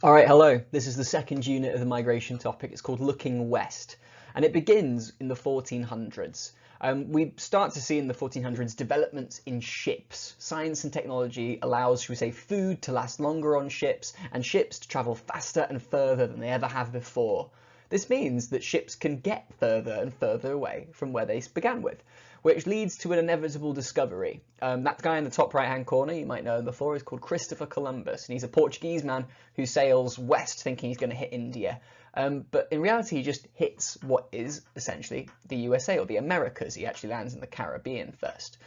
Alright, hello. This is the second unit of the migration topic. It's called Looking West, and it begins in the 1400s. We start to see in the 1400s developments in ships. Science and technology allows, should we say, food to last longer on ships, and ships to travel faster and further than they ever have before. This means that ships can get further and further away from where they began with, which leads to an inevitable discovery. That guy in the top right hand corner, you might know him before, is called Christopher Columbus, and he's a Portuguese man who sails west thinking he's going to hit India. But in reality, he just hits what is essentially the USA or the Americas. He actually lands in the Caribbean first.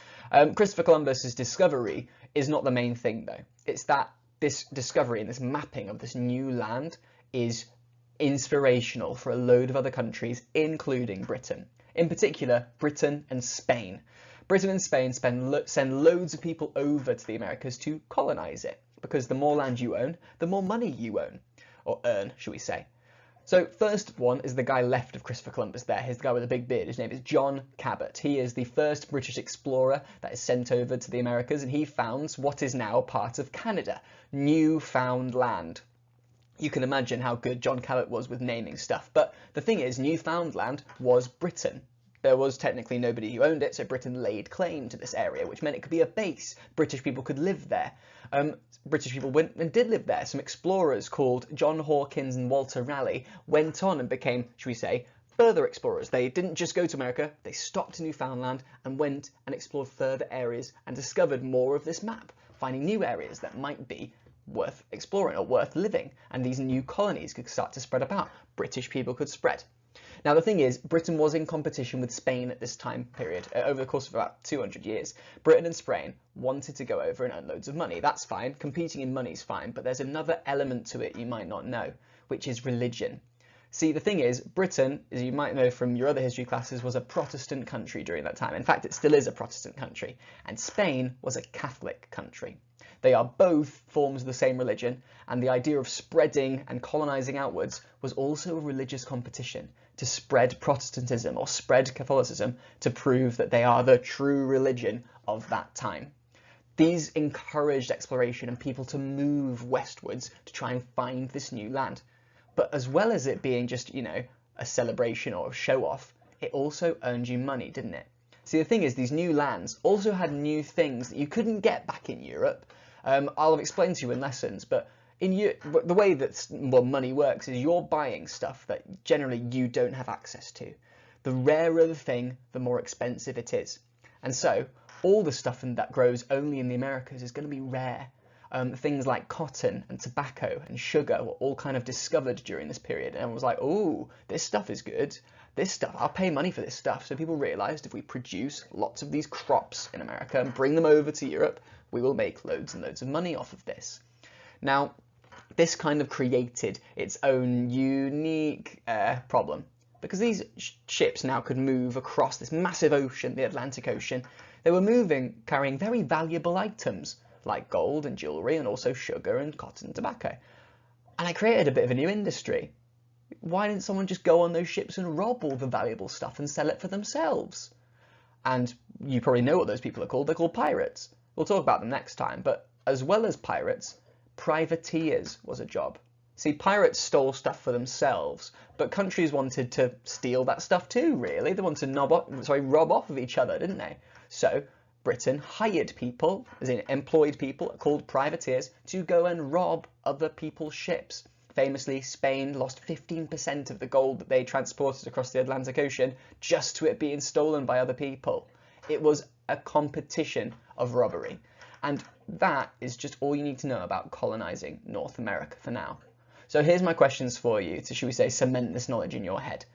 Christopher Columbus's discovery is not the main thing, though. It's that this discovery and this mapping of this new land is inspirational for a load of other countries, including Britain. In particular, Britain and Spain. Britain and Spain send loads of people over to the Americas to colonize it, because the more land you own, the more money you own, or earn, should we say. So first one is the guy left of Christopher Columbus there. Here's the guy with the big beard. His name is John Cabot. He is the first British explorer that is sent over to the Americas, and he founds what is now part of Canada, Newfoundland. You can imagine how good John Cabot was with naming stuff, but the thing is, Newfoundland was Britain. There was technically nobody who owned it, so Britain laid claim to this area, which meant it could be a base. British people could live there. British people went and did live there. Some explorers called John Hawkins and Walter Raleigh went on and became, should we say, further explorers. They didn't just go to America, they stopped in Newfoundland and went and explored further areas and discovered more of this map, finding new areas that might be worth exploring or worth living, and these new colonies could start to spread about. British people could spread. Now the thing is, Britain was in competition with Spain at this time period. Over the course of about 200 years, Britain and Spain wanted to go over and earn loads of money. That's fine, competing in money is fine, but there's another element to it you might not know, which is religion. See, the thing is, Britain, as you might know from your other history classes, was a Protestant country during that time. In fact, it still is a Protestant country, and Spain was a Catholic country. They are both forms of the same religion, and the idea of spreading and colonizing outwards was also a religious competition to spread Protestantism or spread Catholicism to prove that they are the true religion of that time. These encouraged exploration and people to move westwards to try and find this new land. But as well as it being just, a celebration or a show off, it also earned you money, didn't it? See, the thing is, these new lands also had new things that you couldn't get back in Europe. I'll have explained to you in lessons, but the way that money works is you're buying stuff that generally you don't have access to. The rarer the thing, the more expensive it is. And so all the stuff that grows only in the Americas is going to be rare. Things like cotton and tobacco and sugar were all kind of discovered during this period, and everyone was like, oh, this stuff is good. This stuff, I'll pay money for this stuff. So people realized if we produce lots of these crops in America and bring them over to Europe, we will make loads and loads of money off of this. Now, this kind of created its own unique problem, because these ships now could move across this massive ocean, the Atlantic Ocean. They were moving, carrying very valuable items, like gold and jewellery, and also sugar and cotton and tobacco. And it created a bit of a new industry. Why didn't someone just go on those ships and rob all the valuable stuff and sell it for themselves? And you probably know what those people are called. They're called pirates. We'll talk about them next time, but as well as pirates, privateers was a job. See, pirates stole stuff for themselves, but countries wanted to steal that stuff too, really. They wanted to rob off of each other, didn't they? So Britain hired people, as in employed people called privateers, to go and rob other people's ships. Famously, Spain lost 15% of the gold that they transported across the Atlantic Ocean just to it being stolen by other people. It was a competition of robbery. And that is just all you need to know about colonizing North America for now. So here's my questions for you to, should we say, cement this knowledge in your head.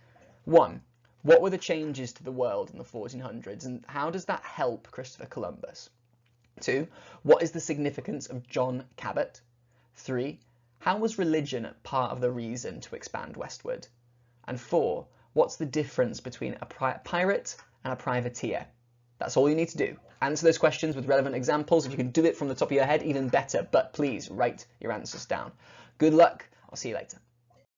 1. What were the changes to the world in the 1400s, and how does that help Christopher Columbus? 2. What is the significance of John Cabot? 3. How was religion part of the reason to expand westward? And 4. What's the difference between a pirate and a privateer? That's all you need to do. Answer those questions with relevant examples. If you can do it from the top of your head, even better, but please write your answers down. Good luck. I'll see you later.